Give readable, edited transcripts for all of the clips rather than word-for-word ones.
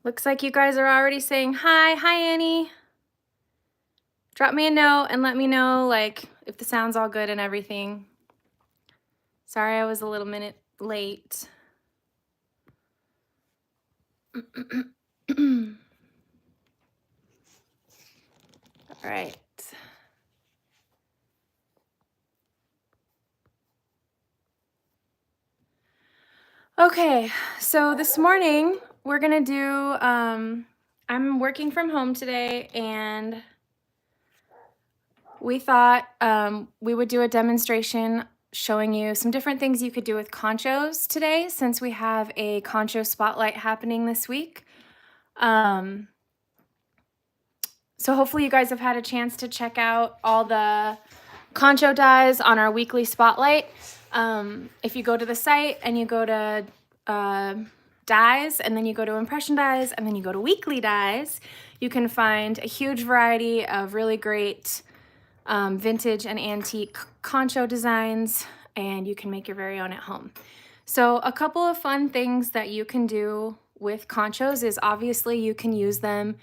Looks like you guys are already saying hi. Hi, Annie. Drop me a note and let me know, like, if the sound's all good and everything. Sorry I was a little minute late. All right. Okay, so this morning we're gonna do, I'm working from home today, and we thought we would do a demonstration showing you some different things you could do with conchos today, since we have a concho spotlight happening this week. So hopefully you guys have had a chance to check out all the concho dies on our weekly spotlight. If you go to the site and you go to dies, and then you go to impression dies, and then you go to weekly dies, you can find a huge variety of really great vintage and antique concho designs, and you can make your very own at home. So a couple of fun things that you can do with conchos is obviously you can use them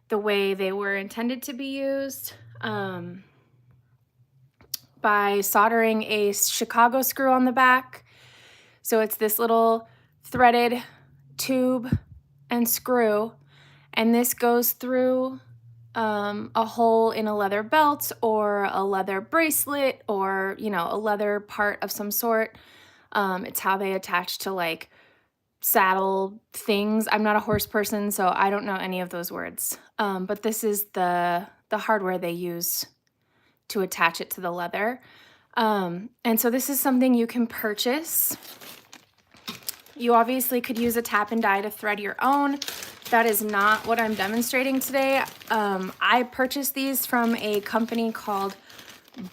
the way they were intended to be used, by soldering a Chicago screw on the back. So it's this little threaded tube and screw, and this goes through a hole in a leather belt or a leather bracelet, or, you know, a leather part of some sort. It's how they attach to like saddle things. I'm not a horse person, so I don't know any of those words. But this is the hardware they use to attach it to the leather. And so this is something you can purchase. You obviously could use a tap and die to thread your own. That is not what I'm demonstrating today. I purchased these from a company called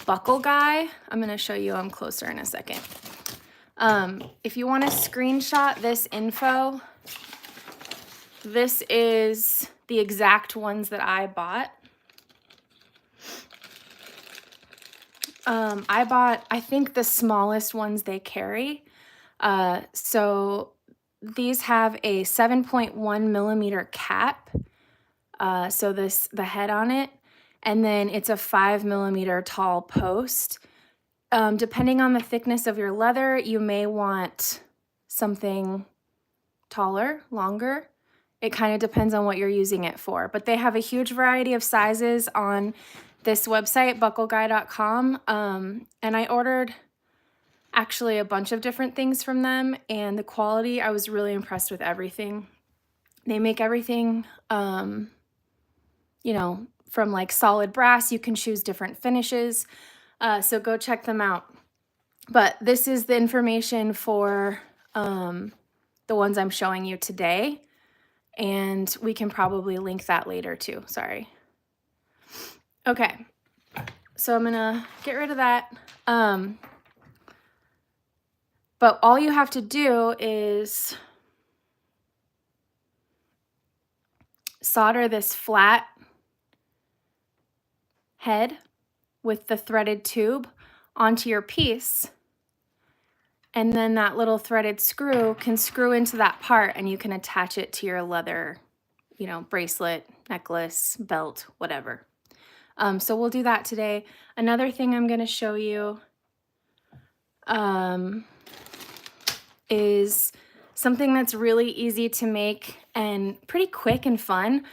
Buckle Guy. I'm going to show you them closer in a second. If you want to screenshot this info, this is the exact ones that I bought. I bought, I think, the smallest ones they carry. So these have a 7.1 millimeter cap. So the head on it, and then it's a 5 millimeter tall post. Depending on the thickness of your leather, you may want something taller, longer. It kind of depends on what you're using it for, but they have a huge variety of sizes on this website, buckleguy.com. And I ordered actually a bunch of different things from them, and the quality, I was really impressed with everything. They make everything, you know, from like solid brass. You can choose different finishes. So go check them out. But this is the information for the ones I'm showing you today. And we can probably link that later too. Sorry. Okay. So I'm going to get rid of that. But all you have to do is solder this flat head with the threaded tube onto your piece, and then that little threaded screw can screw into that part, and you can attach it to your leather, you know, bracelet, necklace, belt, whatever. So we'll do that today. Another thing I'm going to show you is something that's really easy to make and pretty quick and fun,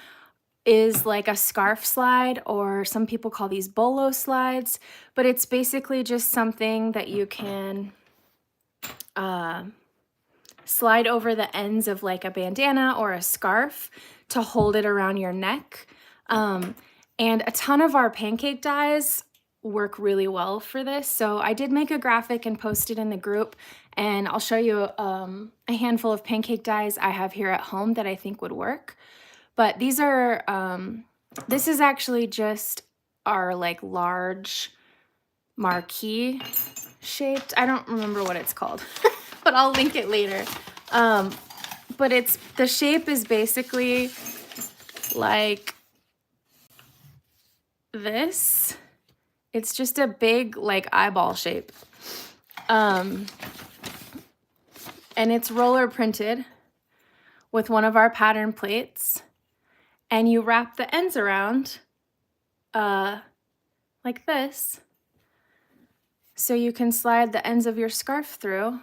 is like a scarf slide, or some people call these Bolo slides, but it's basically just something that you can slide over the ends of like a bandana or a scarf to hold it around your neck. And a ton of our pancake dies work really well for this. So I did make a graphic and post it in the group, and I'll show you a handful of pancake dies I have here at home that I think would work. But these are, this is actually just our like large marquee shaped. I don't remember what it's called, but I'll link it later. But the shape is basically like this. It's just a big like eyeball shape. And it's roller printed, with one of our pattern plates, and you wrap the ends around like this, so you can slide the ends of your scarf through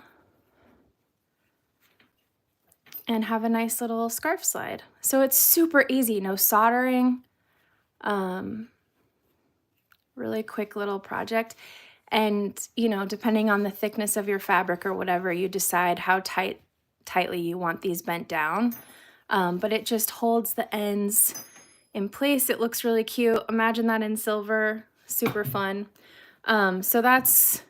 and have a nice little scarf slide. So it's super easy, no soldering, really quick little project. And, you know, depending on the thickness of your fabric or whatever, you decide how tightly you want these bent down. But it just holds the ends in place. It looks really cute. Imagine that in silver, super fun. So that's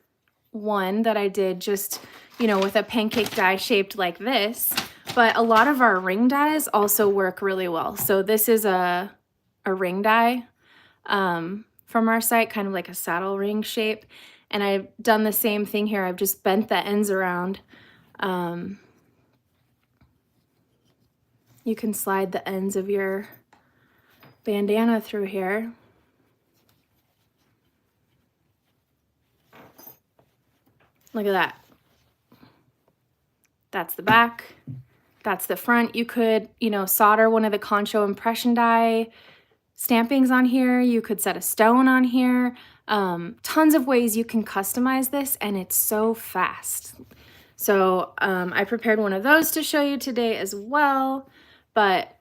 one that I did just, you know, with a pancake die shaped like this. But a lot of our ring dies also work really well. So this is a ring die from our site, kind of like a saddle ring shape. And I've done the same thing here. I've just bent the ends around. You can slide the ends of your bandana through here. Look at that. That's the back. That's the front. You could, you know, solder one of the Concho impression die stampings on here. You could set a stone on here. Tons of ways you can customize this, and it's so fast. So I prepared one of those to show you today as well, but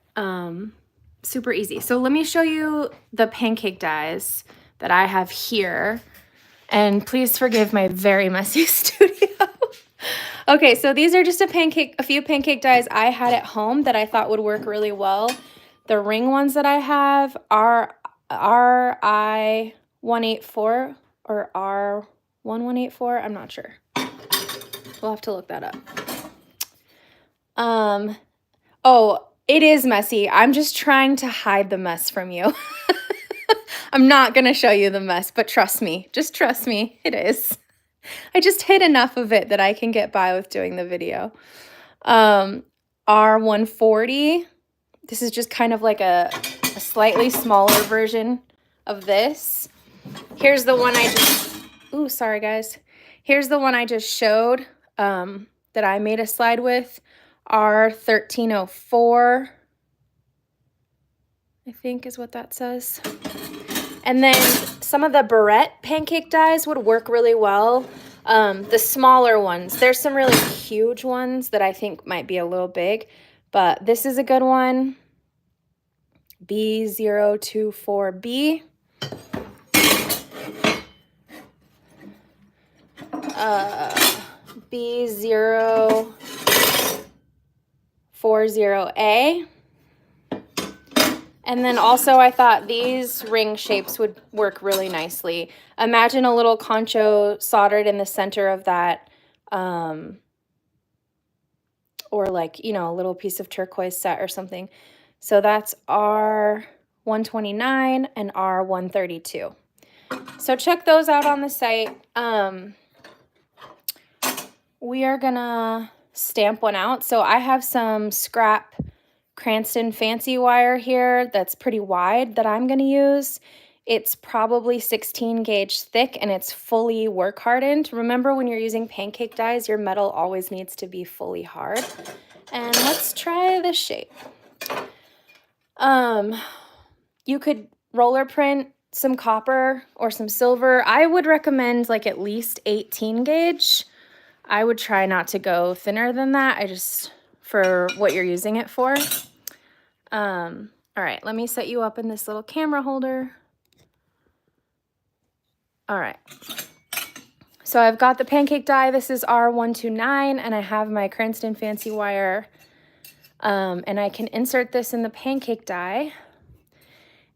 super easy. So let me show you the pancake dies that I have here, and please forgive my very messy studio. Okay, so these are just a few pancake dies I had at home that I thought would work really well. The ring ones that I have are RI184 or R1184. I'm not sure. We'll have to look that up. Oh, it is messy. I'm just trying to hide the mess from you. I'm not going to show you the mess, but trust me. Just trust me. It is. I just hid enough of it that I can get by with doing the video. R140. This is just kind of like a slightly smaller version of this. Here's the one I just, ooh, sorry guys. Here's the one I just showed that I made a slide with. R1304, I think is what that says. And then some of the barrette pancake dies would work really well. The smaller ones, there's some really huge ones that I think might be a little big, but this is a good one. B024B. B040A. And then also I thought these ring shapes would work really nicely. Imagine a little concho soldered in the center of that, or like, you know, a little piece of turquoise set or something. So that's R129 and R132. So check those out on the site. We are gonna stamp one out. So I have some scrap Cranston fancy wire here that's pretty wide that I'm going to use. It's probably 16 gauge thick and it's fully work hardened. Remember, when you're using pancake dies, your metal always needs to be fully hard. And let's try this shape. You could roller print some copper or some silver. I would recommend like at least 18 gauge. I would try not to go thinner than that. For what you're using it for. All right, let me set you up in this little camera holder. All right. So I've got the pancake die. This is R129, and I have my Cranston fancy wire. And I can insert this in the pancake die.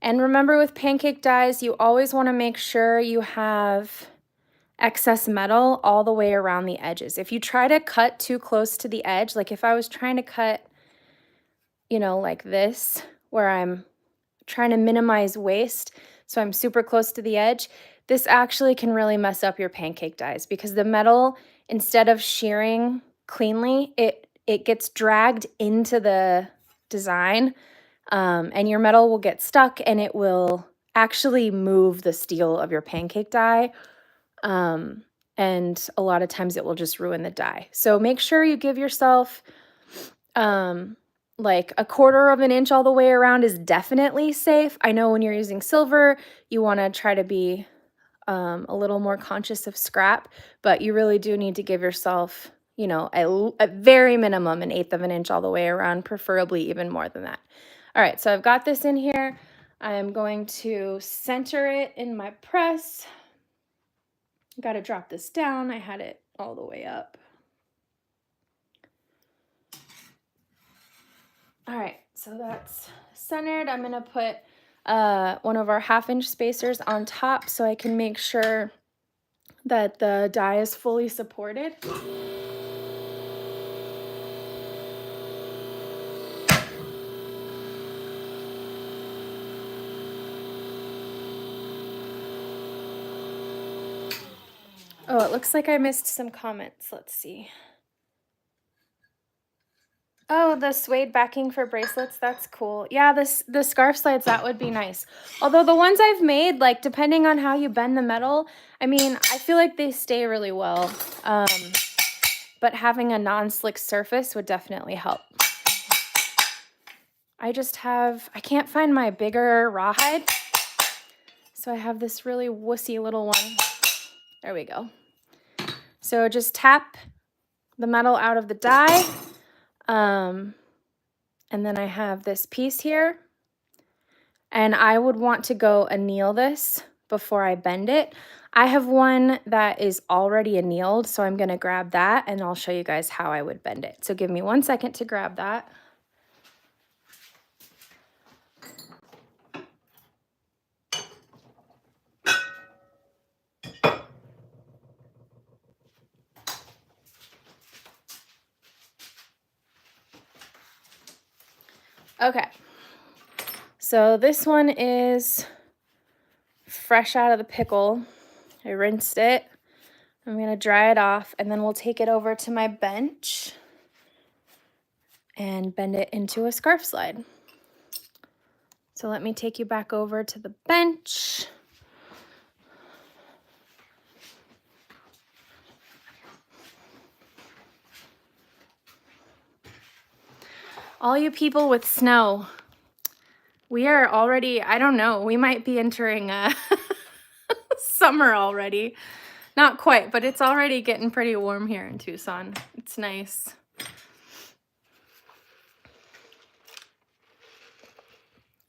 And remember, with pancake dies, you always want to make sure you have excess metal all the way around the edges. If you try to cut too close to the edge, like if I was trying to cut, you know, like this, where I'm trying to minimize waste, so I'm super close to the edge, this actually can really mess up your pancake dies because the metal, instead of shearing cleanly, it gets dragged into the design, and your metal will get stuck and it will actually move the steel of your pancake die. And a lot of times it will just ruin the die. So make sure you give yourself like 1/4 of an inch all the way around is definitely safe. I know when you're using silver, you want to try to be a little more conscious of scrap, but you really do need to give yourself, you know, a very minimum 1/8 of an inch all the way around, preferably even more than that. All right, so I've got this in here. I'm going to center it in my press. Got to drop this down. I had it all the way up. All right, so that's centered. I'm gonna put one of our 1/2 inch spacers on top so I can make sure that the die is fully supported. Oh, it looks like I missed some comments. Let's see. Oh, the suede backing for bracelets, that's cool. Yeah, the scarf slides, that would be nice. Although the ones I've made, like, depending on how you bend the metal, I mean, I feel like they stay really well. But having a non-slick surface would definitely help. I can't find my bigger rawhide. So I have this really wussy little one. There we go. So just tap the metal out of the die. And then I have this piece here. And I would want to go anneal this before I bend it. I have one that is already annealed, so I'm going to grab that and I'll show you guys how I would bend it. So give me 1 second to grab that. Okay, so this one is fresh out of the pickle. I rinsed it. I'm going to dry it off and then we'll take it over to my bench and bend it into a scarf slide. So let me take you back over to the bench. All you people with snow, we are already, I don't know, we might be entering summer already. Not quite, but it's already getting pretty warm here in Tucson. It's nice.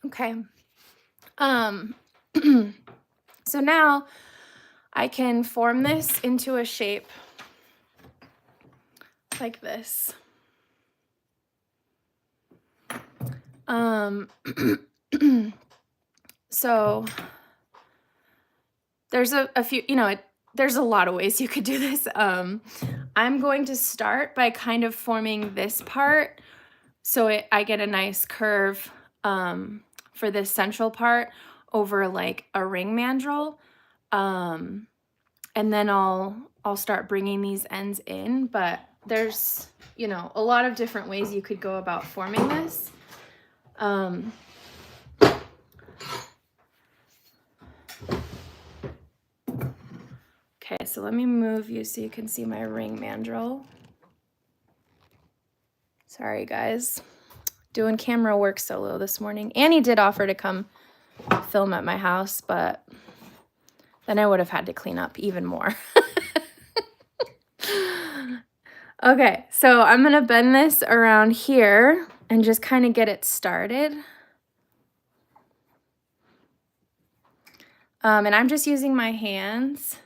Okay. So now I can form this into a shape like this. So there's a few, you know, there's a lot of ways you could do this. I'm going to start by kind of forming this part so I get a nice curve for this central part over like a ring mandrel. And then I'll start bringing these ends in, but there's, you know, a lot of different ways you could go about forming this. Okay, so let me move you so you can see my ring mandrel. Sorry, guys. Doing camera work solo this morning. Annie did offer to come film at my house, but then I would have had to clean up even more. Okay, so I'm going to bend this around here and just kind of get it started. And I'm just using my hands.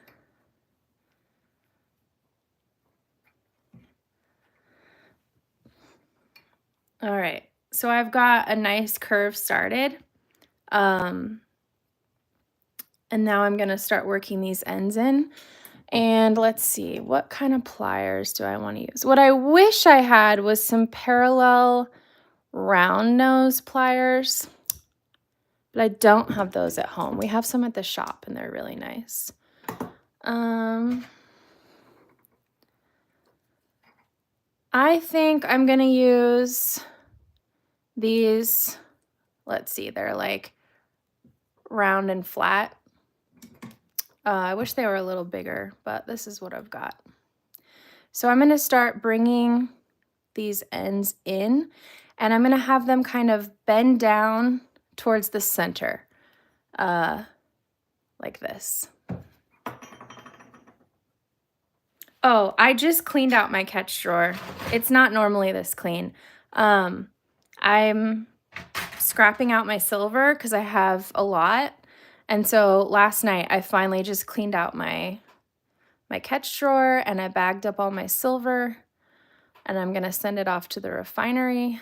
All right, so I've got a nice curve started. And now I'm going to start working these ends in. And let's see, what kind of pliers do I want to use? What I wish I had was some parallel round nose pliers, but I don't have those at home. We have some at the shop and they're really nice. I think I'm going to use these. Let's see, they're like round and flat. I wish they were a little bigger, but this is what I've got. So I'm going to start bringing these ends in, And I'm going to have them kind of bend down towards the center, like this. Oh, I just cleaned out my catch drawer. It's not normally this clean. I'm scrapping out my silver because I have a lot. And so last night I finally just cleaned out my catch drawer and I bagged up all my silver and I'm going to send it off to the refinery.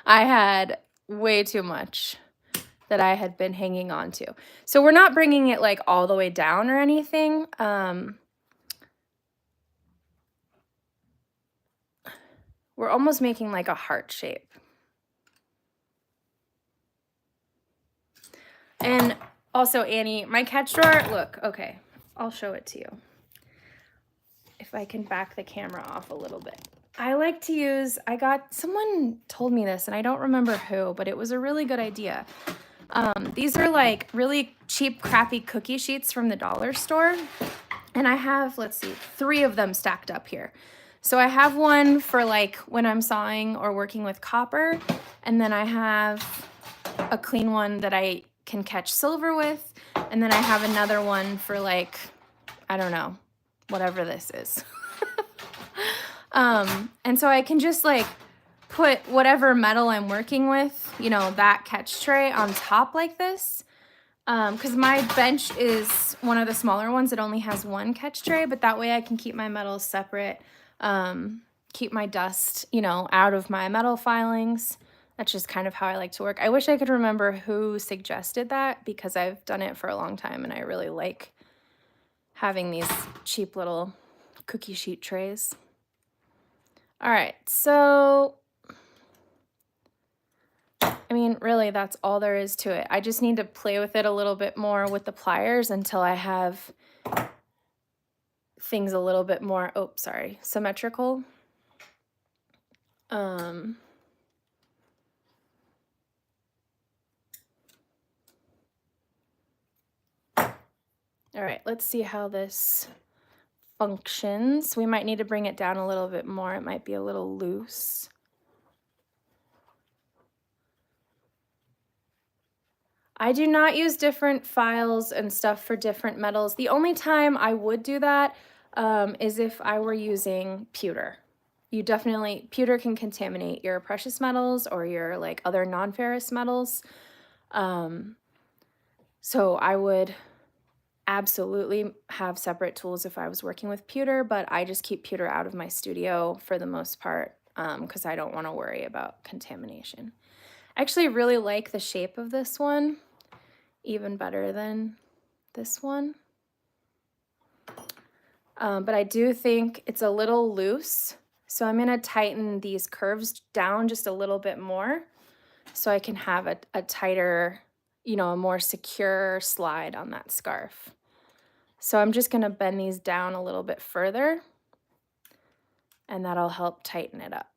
I had way too much that I had been hanging on to. So we're not bringing it like all the way down or anything. We're almost making like a heart shape. And also, Annie, my catch drawer, look, okay, I'll show it to you. If I can back the camera off a little bit. I like to use, someone told me this and I don't remember who, but it was a really good idea. These are like really cheap, crappy cookie sheets from the dollar store. And I have, let's see, 3 of them stacked up here. So I have one for like when I'm sawing or working with copper. And then I have a clean one that I can catch silver with. And then I have another one for like, I don't know, whatever this is. And so I can just like put whatever metal I'm working with, you know, that catch tray on top like this. Because my bench is one of the smaller ones. It only has 1 catch tray, but that way I can keep my metals separate, keep my dust, you know, out of my metal filings. That's just kind of how I like to work. I wish I could remember who suggested that because I've done it for a long time and I really like having these cheap little cookie sheet trays. All right, so I mean, really, that's all there is to it. I just need to play with it a little bit more with the pliers until I have things a little bit more, symmetrical. All right, let's see how this functions. We might need to bring it down a little bit more. It might be a little loose. I do not use different files and stuff for different metals. The only time I would do that is if I were using pewter. Pewter can contaminate your precious metals or your like other non-ferrous metals. So I would absolutely have separate tools if I was working with pewter, but I just keep pewter out of my studio for the most part because I don't want to worry about contamination. I actually really like the shape of this one, even better than this one. But I do think it's a little loose, so I'm going to tighten these curves down just a little bit more so I can have a tighter, you know, a more secure slide on that scarf. So I'm just going to bend these down a little bit further, and that'll help tighten it up.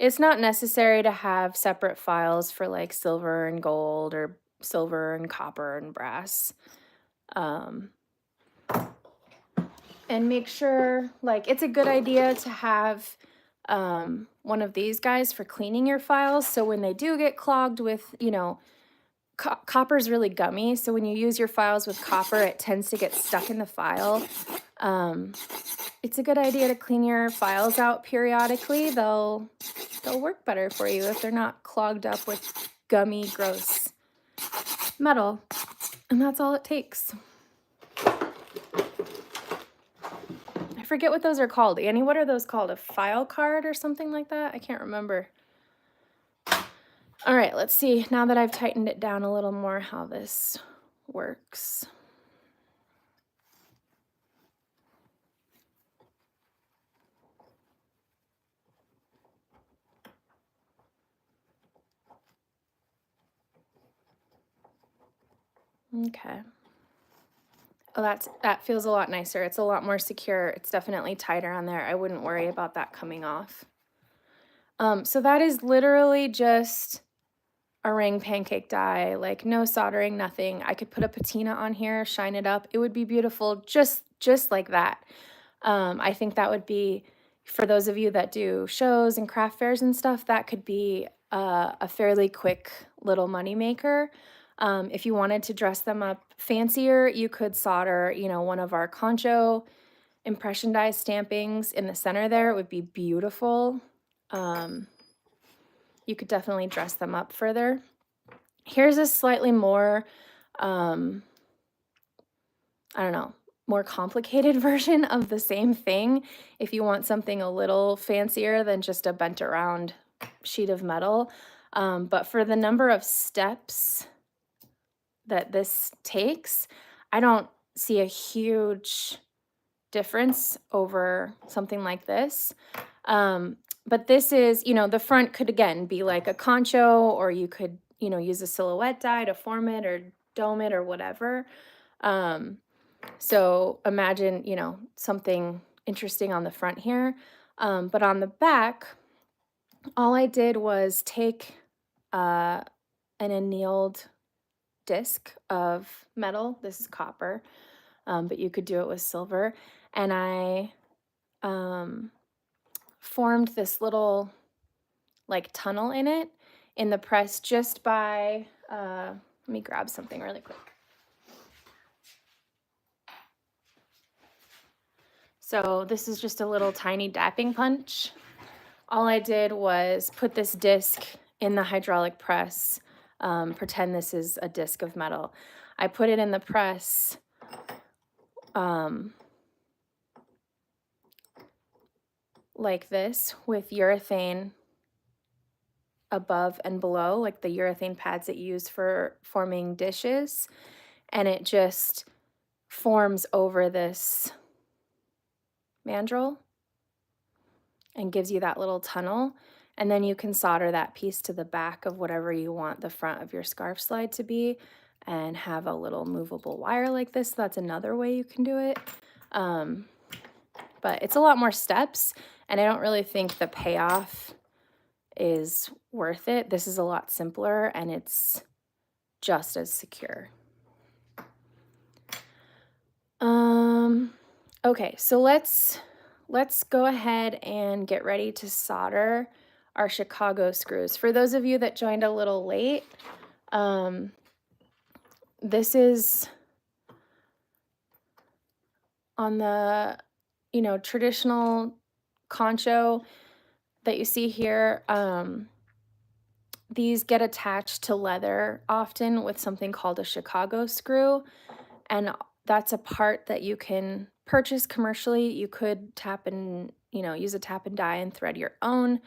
It's not necessary to have separate files for like silver and gold or silver and copper and brass. And make sure, like, it's a good idea to have one of these guys for cleaning your files. So when they do get clogged with, you know, copper is really gummy. So when you use your files with copper, it tends to get stuck in the file. It's a good idea to clean your files out periodically. They'll work better for you if they're not clogged up with gummy, gross metal. And that's all it takes. I forget what those are called. Annie, what are those called? A file card or something like that? I can't remember. All right, let's see, now that I've tightened it down a little more, how this works. Okay. Oh, that feels a lot nicer. It's a lot more secure. It's definitely tighter on there. I wouldn't worry about that coming off. So that is literally just a ring pancake die, like no soldering, nothing. I could put a patina on here, shine it up. It would be beautiful just like that. I think that would be, for those of you that do shows and craft fairs and stuff, that could be a fairly quick little moneymaker. If you wanted to dress them up fancier, you could solder, you know, one of our Concho impression die stampings in the center there. It would be beautiful. You could definitely dress them up further. Here's a slightly more, I don't know, more complicated version of the same thing. If you want something a little fancier than just a bent around sheet of metal. But for the number of steps that this takes, I don't see a huge difference over something like this. But this is, you know, the front could again be like a concho, or you could, you know, use a silhouette die to form it or dome it or whatever. So imagine, you know, something interesting on the front here. But on the back, all I did was take an annealed disc of metal. This is copper, but you could do it with silver. And I formed this little like tunnel in it in the press just by, let me grab something really quick. So this is just a little tiny dapping punch. All I did was put this disc in the hydraulic press, pretend this is a disc of metal. I put it in the press like this with urethane above and below, like the urethane pads that you use for forming dishes, and it just forms over this mandrel and gives you that little tunnel. And then you can solder that piece to the back of whatever you want the front of your scarf slide to be and have a little movable wire like this. That's another way you can do it. But it's a lot more steps, and I don't really think the payoff is worth it. This is a lot simpler and it's just as secure. Okay, so let's go ahead and get ready to solder our Chicago screws. For those of you that joined a little late, this is on the, you know, traditional concho that you see here. These get attached to leather often with something called a Chicago screw, and that's a part that you can purchase commercially. You could tap and, you know, use a tap and die and thread your own.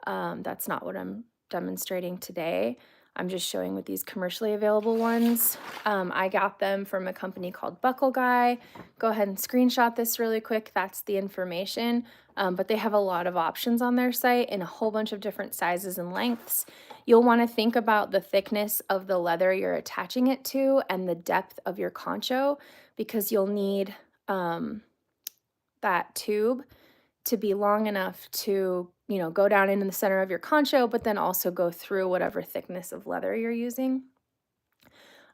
That's not what I'm demonstrating today. I'm just showing with these commercially available ones. I got them from a company called Buckle Guy. Go ahead and screenshot this really quick. That's the information. But they have a lot of options on their site in a whole bunch of different sizes and lengths. You'll want to think about the thickness of the leather you're attaching it to and the depth of your concho, because you'll need that tube to be long enough to, you know, go down into the center of your concho, but then also go through whatever thickness of leather you're using.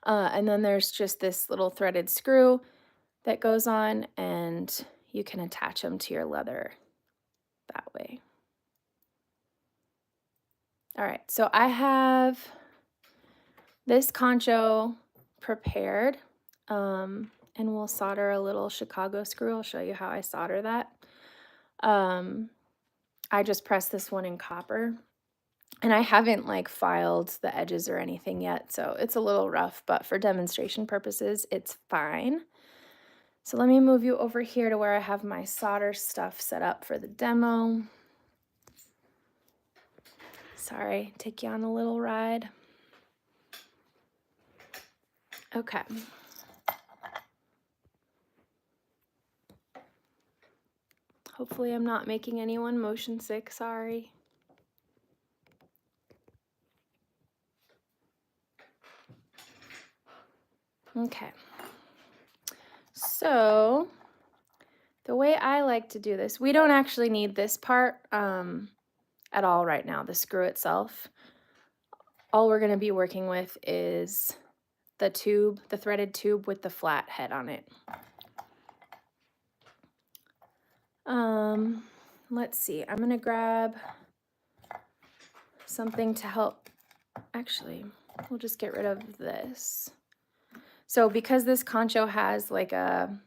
And then there's just this little threaded screw that goes on, and you can attach them to your leather that way. All right, so I have this concho prepared, and we'll solder a little Chicago screw. I'll show you how I solder that. I just pressed this one in copper, and I haven't like filed the edges or anything yet, so it's a little rough, but for demonstration purposes, it's fine. So let me move you over here to where I have my solder stuff set up for the demo. Sorry, take you on a little ride. Okay. Hopefully I'm not making anyone motion sick, sorry. Okay. So the way I like to do this, we don't actually need this part at all right now, the screw itself. All we're going to be working with is the tube, the threaded tube with the flat head on it. Let's see. I'm gonna grab something to help. Actually, we'll just get rid of this. So because this concho has like a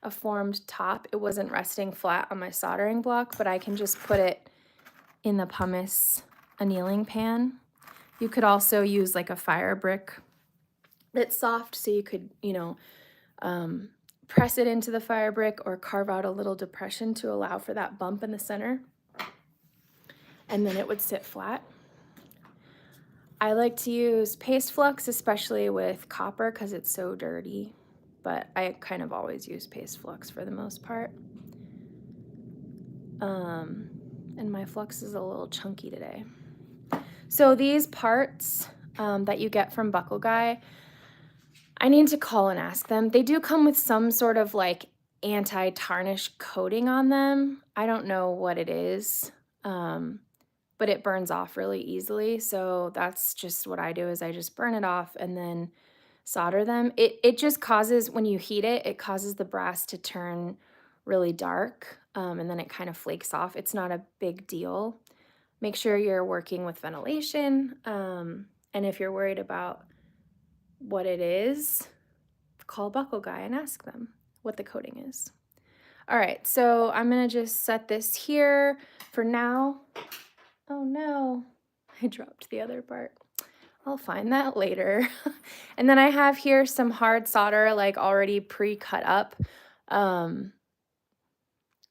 formed top, it wasn't resting flat on my soldering block, but I can just put it in the pumice annealing pan. You could also use like a fire brick that's soft, so you could, press it into the fire brick or carve out a little depression to allow for that bump in the center, and then it would sit flat. I like to use paste flux, especially with copper, because it's so dirty, but I kind of always use paste flux for the most part. And my flux is a little chunky today. So these parts that you get from Buckle Guy, I need to call and ask them. They do come with some sort of like anti-tarnish coating on them. I don't know what it is, but it burns off really easily. So that's just what I do, is I just burn it off and then solder them. It just causes, when you heat it, it causes the brass to turn really dark, and then it kind of flakes off. It's not a big deal. Make sure you're working with ventilation, and if you're worried about what it is, call Buckle Guy and ask them what the coating is. All right, so I'm gonna just set this here for now. Oh no, I dropped the other part. I'll find that later. And then I have here some hard solder, like already pre-cut up.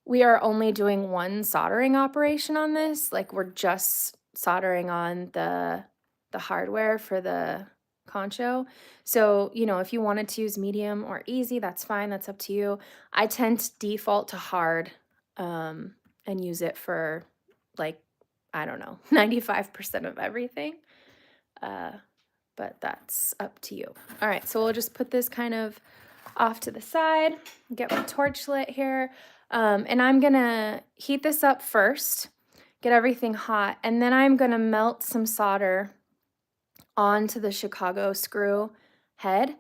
We are only doing one soldering operation on this. Like, we're just soldering on the hardware for the concho. So, if you wanted to use medium or easy, that's fine. That's up to you. I tend to default to hard, and use it for, like, I don't know, 95% of everything. But that's up to you. All right, so we'll just put this kind of off to the side, get my torch lit here. And I'm gonna heat this up first, get everything hot, and then I'm gonna melt some solder onto the Chicago screw head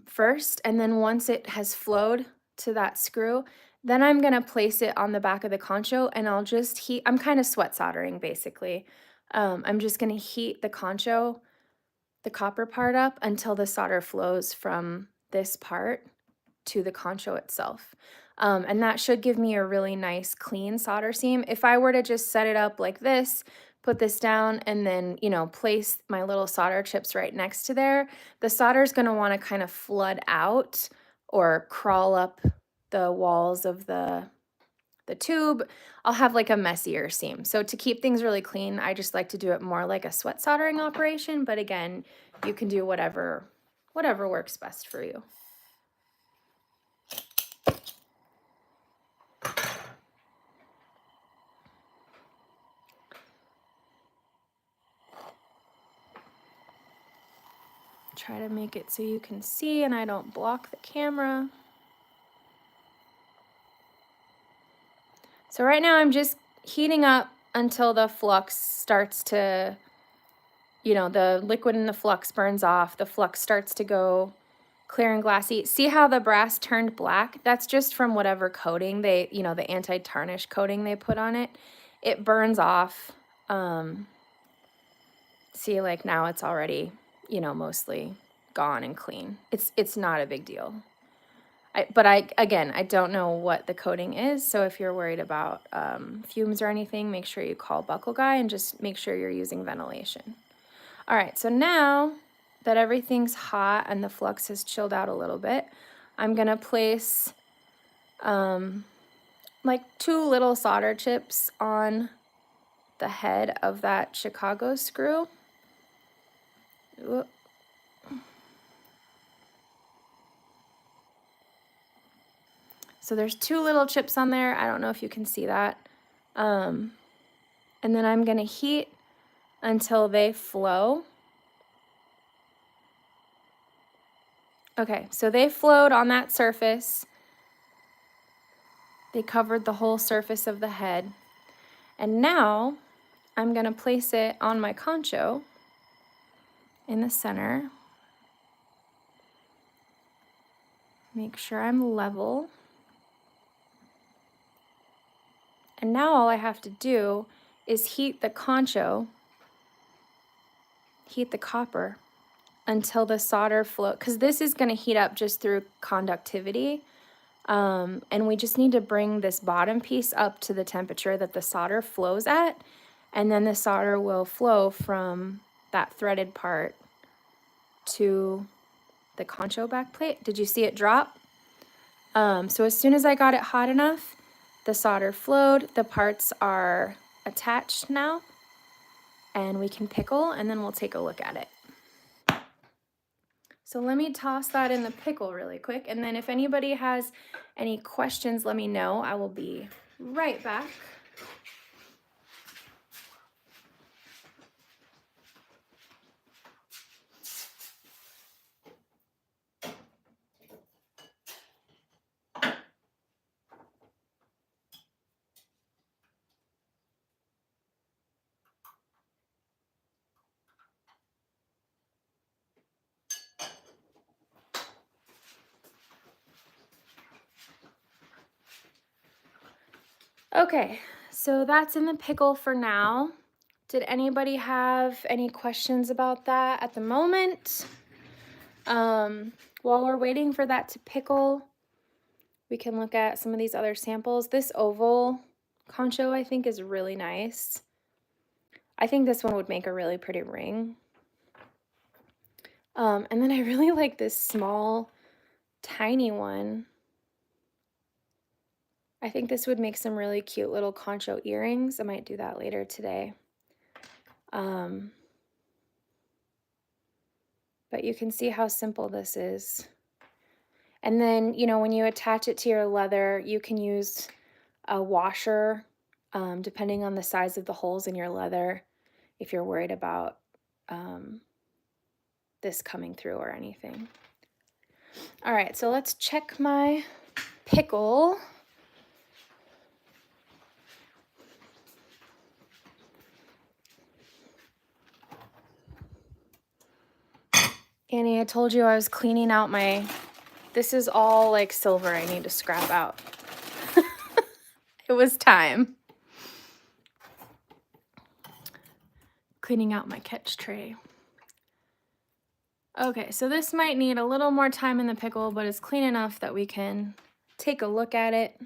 first. And then once it has flowed to that screw, then I'm gonna place it on the back of the concho, and I'll just heat, I'm kind of sweat soldering basically. I'm just gonna heat the concho, the copper part up, until the solder flows from this part to the concho itself. And that should give me a really nice clean solder seam. If I were to just set it up like this, put this down, and then, place my little solder chips right next to there, the solder is going to want to kind of flood out or crawl up the walls of the tube. I'll have like a messier seam. So to keep things really clean, I just like to do it more like a sweat soldering operation. But again, you can do whatever works best for you. Try to make it so you can see and I don't block the camera. So right now I'm just heating up until the flux starts to, the liquid in the flux burns off. The flux starts to go clear and glassy. See how the brass turned black? That's just from whatever coating they, the anti-tarnish coating they put on it. It burns off. See, like now it's already, mostly gone and clean. It's not a big deal. But I don't know what the coating is, so if you're worried about fumes or anything, make sure you call Buckle Guy and just make sure you're using ventilation. All right, so now that everything's hot and the flux has chilled out a little bit, I'm gonna place like 2 little solder chips on the head of that Chicago screw. Whoop. So there's 2 little chips on there. I don't know if you can see that. And then I'm gonna heat until they flow. Okay, so they flowed on that surface. They covered the whole surface of the head. And now I'm gonna place it on my concho in the center. Make sure I'm level. And now all I have to do is heat the concho, heat the copper until the solder flow, because this is going to heat up just through conductivity. And we just need to bring this bottom piece up to the temperature that the solder flows at, and then the solder will flow from that threaded part to the concho back plate. Did you see it drop? So as soon as I got it hot enough, the solder flowed, the parts are attached now, and we can pickle, and then we'll take a look at it. So let me toss that in the pickle really quick, and then if anybody has any questions, let me know. I will be right back. Okay, so that's in the pickle for now. Did anybody have any questions about that at the moment? While we're waiting for that to pickle, we can look at some of these other samples. This oval concho I think is really nice. I think this one would make a really pretty ring. And then I really like this small, tiny one. I think this would make some really cute little concho earrings. I might do that later today. But you can see how simple this is. And then, you know, when you attach it to your leather, you can use a washer, depending on the size of the holes in your leather, if you're worried about this coming through or anything. All right, so let's check my pickle. Annie, I told you I was cleaning out my, this is all like silver I need to scrap out. It was time. Cleaning out my catch tray. Okay, so this might need a little more time in the pickle, but it's clean enough that we can take a look at it.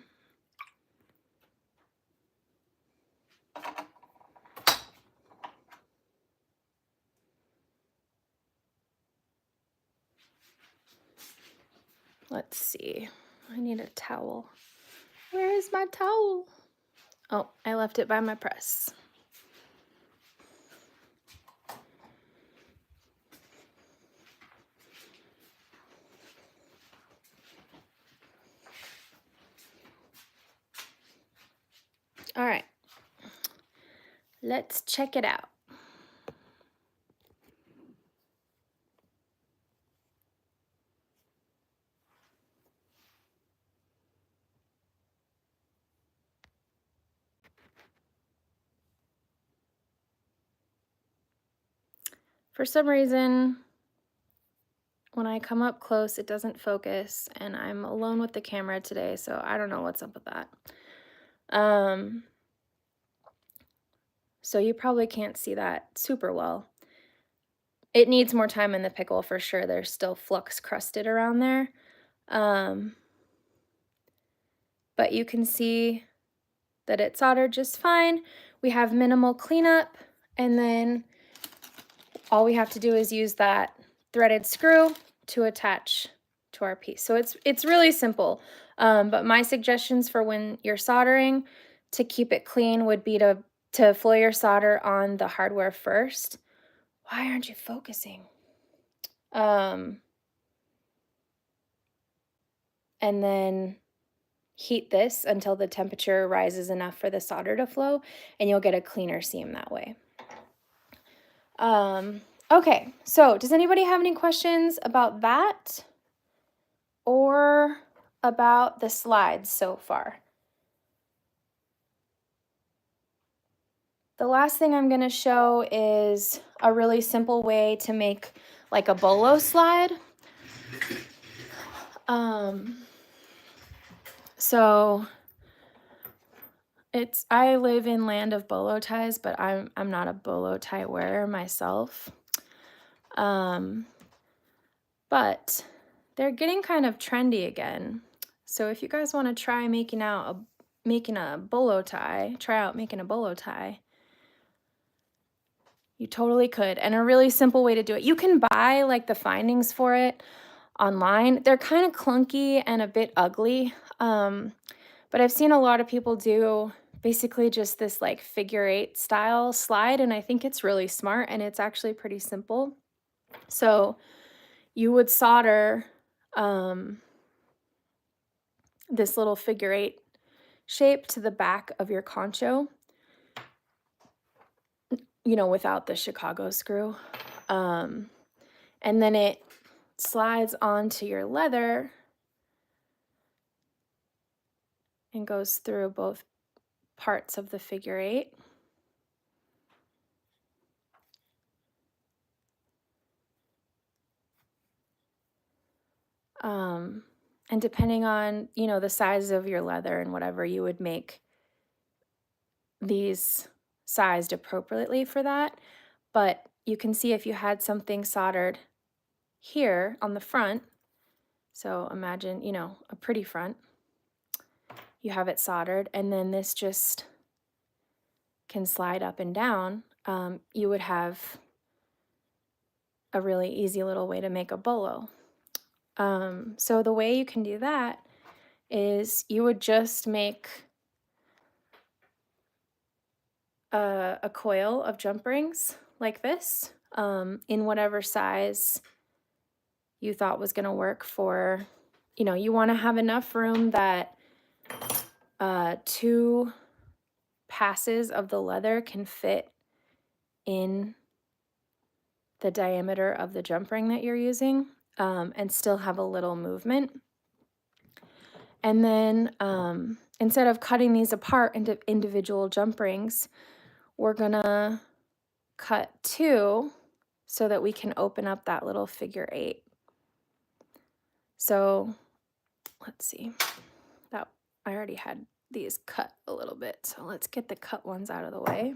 Let's see. I need a towel. Where is my towel? Oh, I left it by my press. All right. Let's check it out. For some reason, when I come up close, it doesn't focus, and I'm alone with the camera today, so I don't know what's up with that. So you probably can't see that super well. It needs more time in the pickle for sure. There's still flux crusted around there. But you can see that it soldered just fine. We have minimal cleanup, and then all we have to do is use that threaded screw to attach to our piece. So it's really simple, but my suggestions for when you're soldering to keep it clean would be to flow your solder on the hardware first. Why aren't you focusing? And then heat this until the temperature rises enough for the solder to flow, and you'll get a cleaner seam that way. Okay, so does anybody have any questions about that or about the slides so far? The last thing I'm going to show is a really simple way to make like a bolo slide. So I live in land of bolo ties, but I'm not a bolo tie wearer myself. But they're getting kind of trendy again. So if you guys want to try making a bolo tie, try out making a bolo tie. You totally could. And a really simple way to do it. You can buy like the findings for it online. They're kind of clunky and a bit ugly. But I've seen a lot of people do basically just this like figure 8 style slide, and I think it's really smart and it's actually pretty simple. So you would solder this little figure 8 shape to the back of your concho, without the Chicago screw. And then it slides onto your leather and goes through both parts of the figure 8. And depending on, the size of your leather and whatever, you would make these sized appropriately for that. But you can see if you had something soldered here on the front, so imagine, a pretty front, you have it soldered, and then this just can slide up and down, you would have a really easy little way to make a bolo. So the way you can do that is you would just make a coil of jump rings like this, in whatever size you thought was going to work for, you want to have enough room that 2 passes of the leather can fit in the diameter of the jump ring that you're using, and still have a little movement. And then instead of cutting these apart into individual jump rings, we're gonna cut 2 so that we can open up that little figure 8. So let's see, that I already had these cut a little bit, so let's get the cut ones out of the way.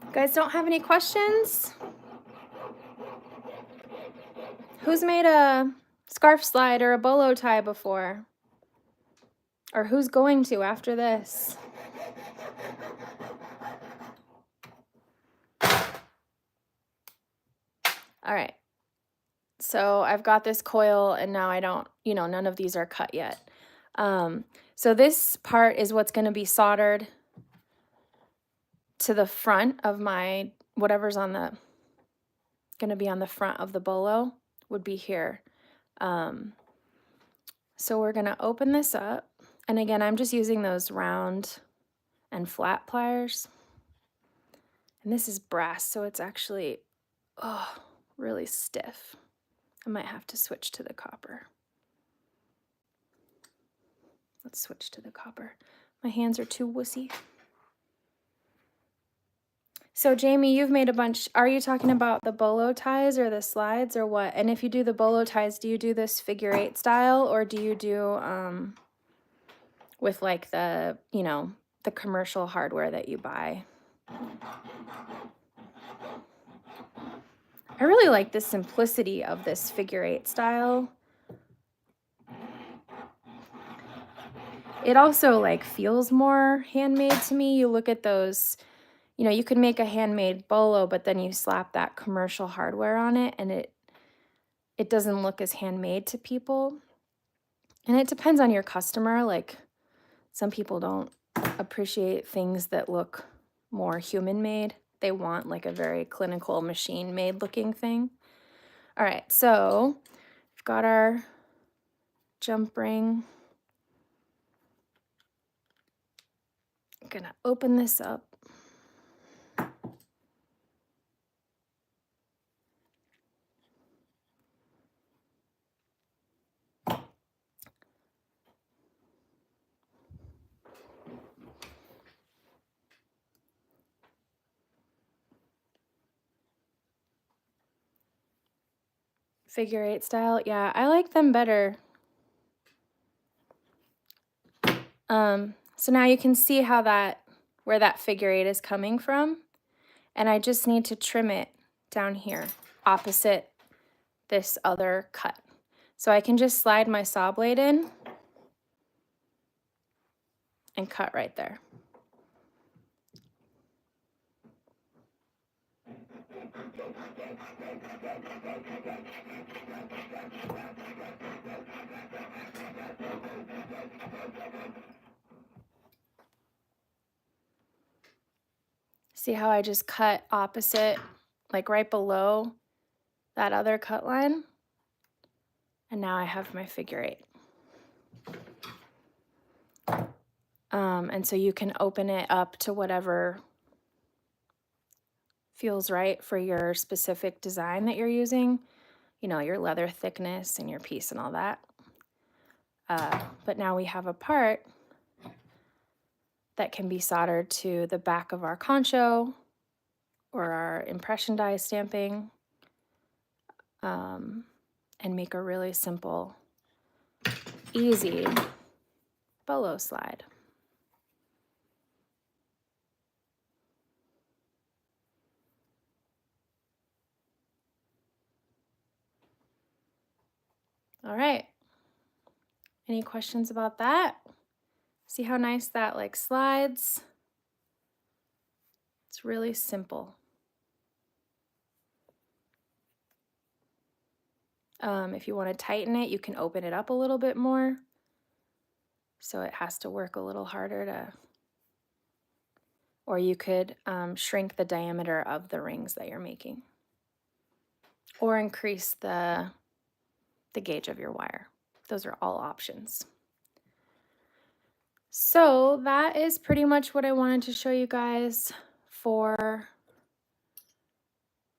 You guys don't have any questions? Who's made a scarf slide or a bolo tie before? Or who's going to after this? All right. So I've got this coil and now I don't, none of these are cut yet. So this part is what's going to be soldered to the front of my, whatever's going to be on the front of the bolo would be here. So we're going to open this up. And again, I'm just using those round and flat pliers. And this is brass, so it's actually, really stiff. I might have to switch to the copper. Let's switch to the copper. My hands are too wussy. So Jamie, you've made a bunch. Are you talking about the bolo ties or the slides or what? And if you do the bolo ties, do you do this figure 8 style, or do you do with like the, the commercial hardware that you buy? I really like the simplicity of this figure 8 style. It also like feels more handmade to me. You look at those, you could make a handmade bolo, but then you slap that commercial hardware on it and it doesn't look as handmade to people. And it depends on your customer. Like some people don't appreciate things that look more human made. They want like a very clinical machine made looking thing. All right, so we've got our jump ring. I'm gonna open this up. figure eight style. Yeah, I like them better. So now you can see how where that figure eight is coming from. And I just need to trim it down here, opposite this other cut. So I can just slide my saw blade in and cut right there. See how I just cut opposite, like right below that other cut line? And now I have my figure eight. And so you can open it up to whatever feels right for your specific design that you're using, you know, your leather thickness and your piece and all that. But now we have a part that can be soldered to the back of our concho or our impression die stamping, and make a really simple, easy bolo slide. All right. Any questions about that? See how nice that like slides? It's really simple. If you want to tighten it, you can open it up a little bit more. So it has to work a little harder to, or you could shrink the diameter of the rings that you're making, or increase the gauge of your wire. Those are all options. So that is pretty much what I wanted to show you guys for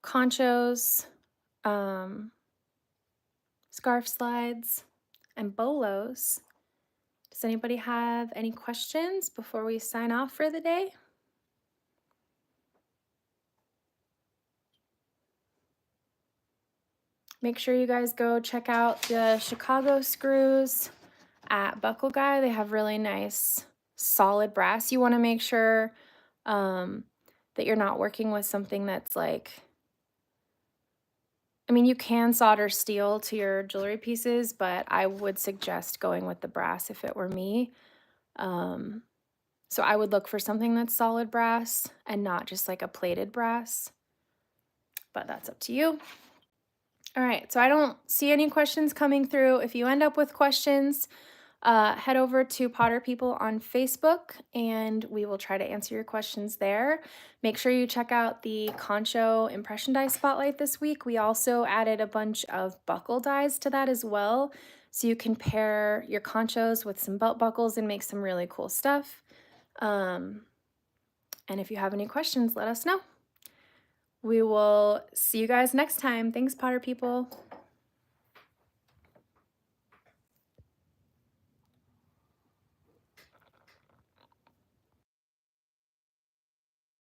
conchos, scarf slides, and bolos. Does anybody have any questions before we sign off for the day? Make sure you guys go check out the Chicago screws at Buckle Guy. They have really nice solid brass. You want to make sure that you're not working with something that's like, I mean, you can solder steel to your jewelry pieces, but I would suggest going with the brass if it were me. So I would look for something that's solid brass and not just like a plated brass, but that's up to you. All right, so I don't see any questions coming through. If you end up with questions, head over to Potter People on Facebook and we will try to answer your questions there. Make sure you check out the Concho Impression Die Spotlight this week. We also added a bunch of buckle dies to that as well. So you can pair your conchos with some belt buckles and make some really cool stuff. And if you have any questions, let us know. We will see you guys next time. Thanks, Potter People.